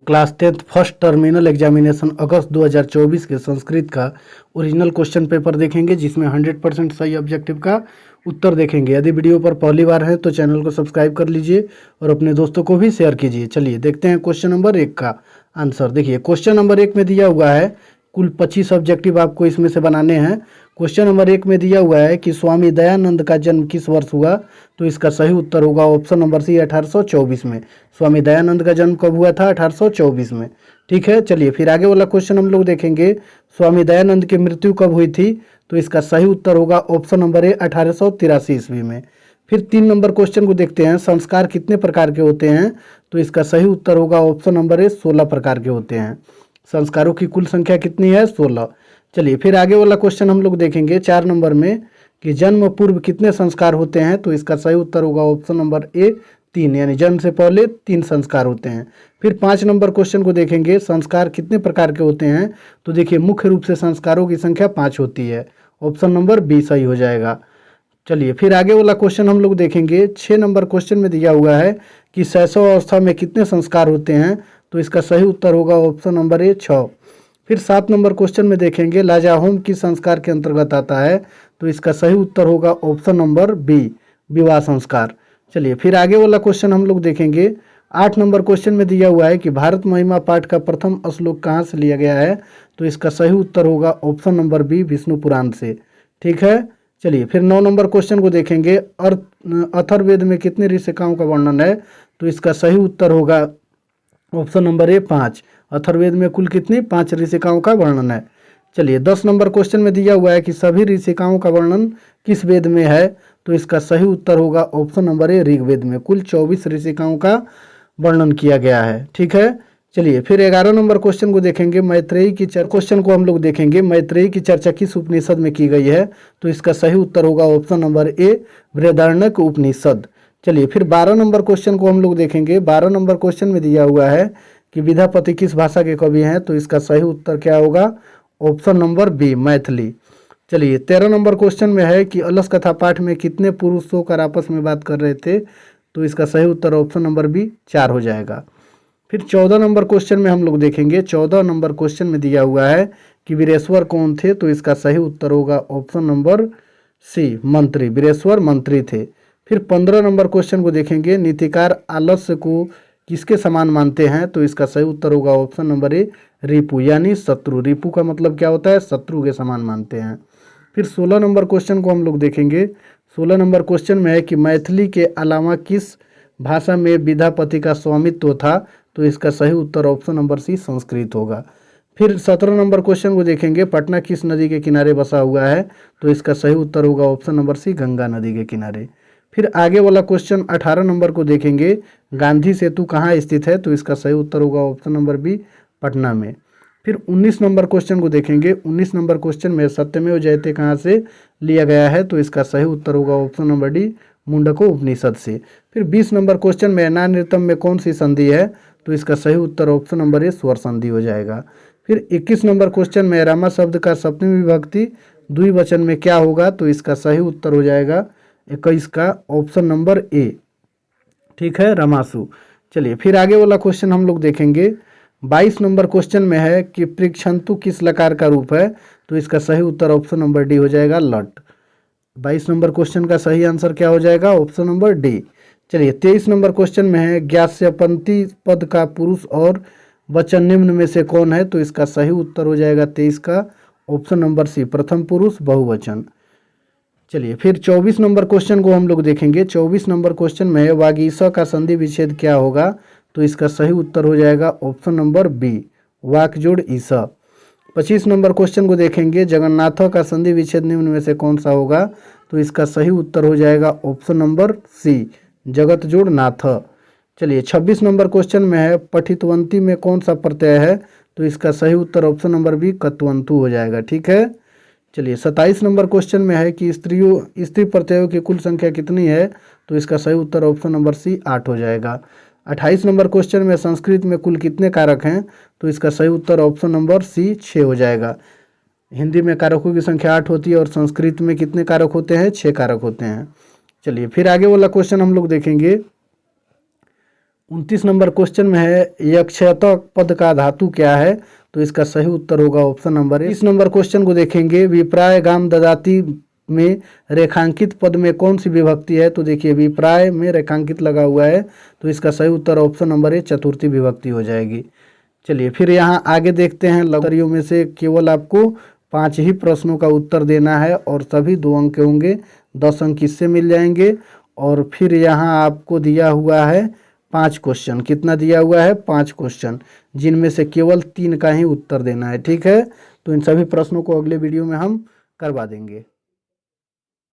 Class 10th first terminal examination अगस्त 2024 के संस्कृत का ओरिजिनल क्वेश्चन पेपर देखेंगे, जिसमें 100% सही ऑब्जेक्टिव का उत्तर देखेंगे। यदि वीडियो पर पहली बार है तो चैनल को सब्सक्राइब कर लीजिए और अपने दोस्तों को भी शेयर कीजिए। चलिए देखते हैं क्वेश्चन नंबर 1 का आंसर। देखिए क्वेश्चन नंबर 1 में दिया हुआ है, कुल 25 ऑब्जेक्टिव आपको इसमें से बनाने हैं। क्वेश्चन नंबर 1 में दिया हुआ है कि स्वामी दयानंद का जन्म किस वर्ष हुआ, तो इसका सही उत्तर होगा ऑप्शन नंबर सी 1824 में। स्वामी दयानंद का जन्म कब हुआ था? 1824 में। ठीक है, चलिए फिर आगे वाला क्वेश्चन हम लोग देखेंगे, स्वामी दयानंद की मृत्यु कब हुई थी, तो इसका सही उत्तर होगा ऑप्शन नंबर ए 1883 ईस्वी में। फिर 3 नंबर क्वेश्चन को देखते हैं, संस्कार कितने प्रकार के होते हैं, तो इसका सही उत्तर होगा ऑप्शन नंबर ए 16 प्रकार के होते हैं। संस्कारों की कुल संख्या कितनी है? 16। चलिए फिर आगे वाला क्वेश्चन हम लोग देखेंगे 4 नंबर में कि जन्म पूर्व कितने संस्कार होते हैं, तो इसका सही उत्तर होगा ऑप्शन नंबर ए 3, यानी जन्म से पहले 3 संस्कार होते हैं। फिर 5 नंबर क्वेश्चन को देखेंगे, संस्कार कितने प्रकार के होते हैं, तो देखिए मुख्य रूप से संस्कारों की संख्या 5 होती है। ऑप्शन नंबर बी सही हो जाएगा। चलिए फिर आगे वाला क्वेश्चन हम लोग देखेंगे, 6 नंबर क्वेश्चन में दिया हुआ है कि शैशव अवस्था में कितने संस्कार होते हैं, तो इसका सही उत्तर होगा ऑप्शन नंबर ए 6। फिर 7 नंबर क्वेश्चन में देखेंगे, लाजाहोम किस संस्कार के अंतर्गत आता है, तो इसका सही उत्तर होगा ऑप्शन नंबर बी, विवाह संस्कार। चलिए फिर आगे वाला क्वेश्चन हम लोग देखेंगे, 8 नंबर क्वेश्चन में दिया हुआ है कि भारत महिमा पाठ का प्रथम श्लोक कहाँ से लिया गया है, तो इसका सही उत्तर होगा ऑप्शन नंबर बी, विष्णु पुराण से। ठीक है, चलिए फिर 9 नंबर क्वेश्चन को देखेंगे, अथर्ववेद में कितने ऋषिकाओं का वर्णन है, तो इसका सही उत्तर होगा ऑप्शन नंबर ए 5। अथर्ववेद में कुल कितनी? 5 ऋषिकाओं का वर्णन है। चलिए 10 नंबर क्वेश्चन में दिया हुआ है कि सभी ऋषिकाओं का वर्णन किस वेद में है, तो इसका सही उत्तर होगा ऑप्शन नंबर ए ऋग्वेद में। कुल 24 ऋषिकाओं का वर्णन किया गया है। ठीक है, चलिए फिर 11 नंबर क्वेश्चन को देखेंगे, मैत्रेयी की क्वेश्चन को हम लोग देखेंगे, मैत्रेयी की चर्चा किस उपनिषद में की गई है, तो इसका सही उत्तर होगा option number A Brihadaranyaka Upanishad. चलिए फिर 12 नंबर क्वेश्चन को हम लोग देखेंगे, 12 नंबर क्वेश्चन में दिया हुआ है कि विद्यापति किस भाषा के कवि हैं, तो इसका सही उत्तर क्या होगा? Option number B, Maithili. चलिए 13 नंबर क्वेश्चन में है कि अलस कथा पाठ में कितने पुरुष होकर आपस में बात कर रहे थे, तो इसका सही उत्तर ऑप्शन नंबर बी 4 हो जाएगा। फिर 14 नंबर क्वेश्चन में हम लोग देखेंगे, 14 नंबर क्वेश्चन में दिया हुआ है कि वीरेश्वर कौन थे, तो इसका सही उत्तर होगा ऑप्शन नंबर सी, मंत्री। वीरेश्वर मंत्री थे। फिर 15 नंबर क्वेश्चन को देखेंगे, नीतिकार आलस्य को किसके समान मानते हैं, तो इसका सही उत्तर होगा ऑप्शन नंबर ए रिपु, यानी शत्रु। रिपु का मतलब क्या होता है? शत्रु के समान मानते हैं। फिर 16 नंबर क्वेश्चन को हम लोग देखेंगे, 16 नंबर क्वेश्चन में है कि मैथिली के अलावा किस भाषा में विद्यापति का स्वामित्व था, तो इसका सही उत्तर ऑप्शन नंबर सी, संस्कृत होगा। फिर 17 नंबर क्वेश्चन को देखेंगे, पटना किस नदी के किनारे बसा हुआ है, तो इसका सही उत्तर होगा ऑप्शन नंबर सी, गंगा नदी के किनारे। फिर आगे वाला क्वेश्चन 18 नंबर को देखेंगे, गांधी सेतु कहाँ स्थित है, तो इसका सही उत्तर होगा ऑप्शन नंबर बी, पटना में। फिर 19 नंबर क्वेश्चन को देखेंगे, 19 नंबर क्वेश्चन में सत्यमेव जयते कहाँ से लिया गया है, तो इसका सही उत्तर होगा ऑप्शन नंबर डी, मुंडको उपनिषद से। फिर 20 नंबर क्वेश्चन में नान्यतम में कौन सी संधि है, तो इसका सही उत्तर ऑप्शन नंबर ए स्वर संधि हो जाएगा। फिर 21 नंबर क्वेश्चन में रामा शब्द का सप्तमी विभक्ति द्विवचन में क्या होगा, तो इसका सही उत्तर हो जाएगा 21 का ऑप्शन नंबर ए। ठीक है, रमासु। चलिए फिर आगे वाला क्वेश्चन हम लोग देखेंगे, 22 नंबर क्वेश्चन में है कि पृक्षंतु किस लकार का रूप है, तो इसका सही उत्तर ऑप्शन नंबर डी हो जाएगा, लट। 22 नंबर क्वेश्चन का सही आंसर क्या हो जाएगा? Option number D. चलिए 23 नंबर क्वेश्चन में है, ज्ञास्यपंती पद का पुरुष और वचन निम्न में से कौन है, तो इसका सही उत्तर हो जाएगा 23 का ऑप्शन नंबर सी, प्रथम पुरुष बहुवचन। चलिए फिर 24 नंबर क्वेश्चन को हम लोग देखेंगे, 24 नंबर क्वेश्चन में है, वागीसा का संधि विच्छेद क्या होगा, तो इसका सही उत्तर हो जाएगा ऑप्शन नंबर बी, वाकजोड़ ईसा। 25 नंबर क्वेश्चन को देखेंगे, जगन्नाथ का संधि विच्छेद निम्न में से कौन सा होगा, तो इसका सही उत्तर हो जाएगा ऑप्शन नंबर सी, जगत जोड़ नाथ। चलिए 26 नंबर क्वेश्चन में है, पठितवंती में कौन सा प्रत्यय है, तो इसका सही उत्तर ऑप्शन नंबर बी, कत्वंतु हो जाएगा। ठीक है, चलिए 27 नंबर क्वेश्चन में है कि स्त्री प्रत्ययों की कुल संख्या कितनी है, तो इसका सही उत्तर ऑप्शन नंबर सी 8 हो जाएगा। 28 नंबर क्वेश्चन में संस्कृत में कुल कितने कारक हैं, तो इसका सही उत्तर ऑप्शन नंबर सी 6 हो जाएगा। हिंदी में कारकों की संख्या 8 होती है और संस्कृत में कितने कारक होते हैं? 6 कारक होते हैं। चलिए फिर आगे वाला क्वेश्चन हम लोग देखेंगे, 29 नंबर क्वेश्चन में है यक्षतक पद का धातु क्या है, तो इसका सही उत्तर होगा ऑप्शन नंबर 30 नंबर क्वेश्चन को देखेंगे, विप्राय गाम ददाती में रेखांकित पद में कौन सी विभक्ति है, तो देखिए विप्राय में रेखांकित लगा हुआ है, तो इसका सही उत्तर ऑप्शन नंबर ए चतुर्थी विभक्ति हो जाएगी। चलिए फिर यहाँ आगे देखते हैं, लघुत्तरियों में से केवल आपको 5 ही प्रश्नों का उत्तर देना है और सभी 2 अंक के होंगे, 10 अंक इससे मिल जाएंगे। और फिर यहाँ आपको दिया हुआ है 5 क्वेश्चन, कितना दिया हुआ है 5 क्वेश्चन, जिनमें से केवल 3 का ही उत्तर देना है। ठीक है, तो इन सभी प्रश्नों को अगले वीडियो में हम करवा देंगे।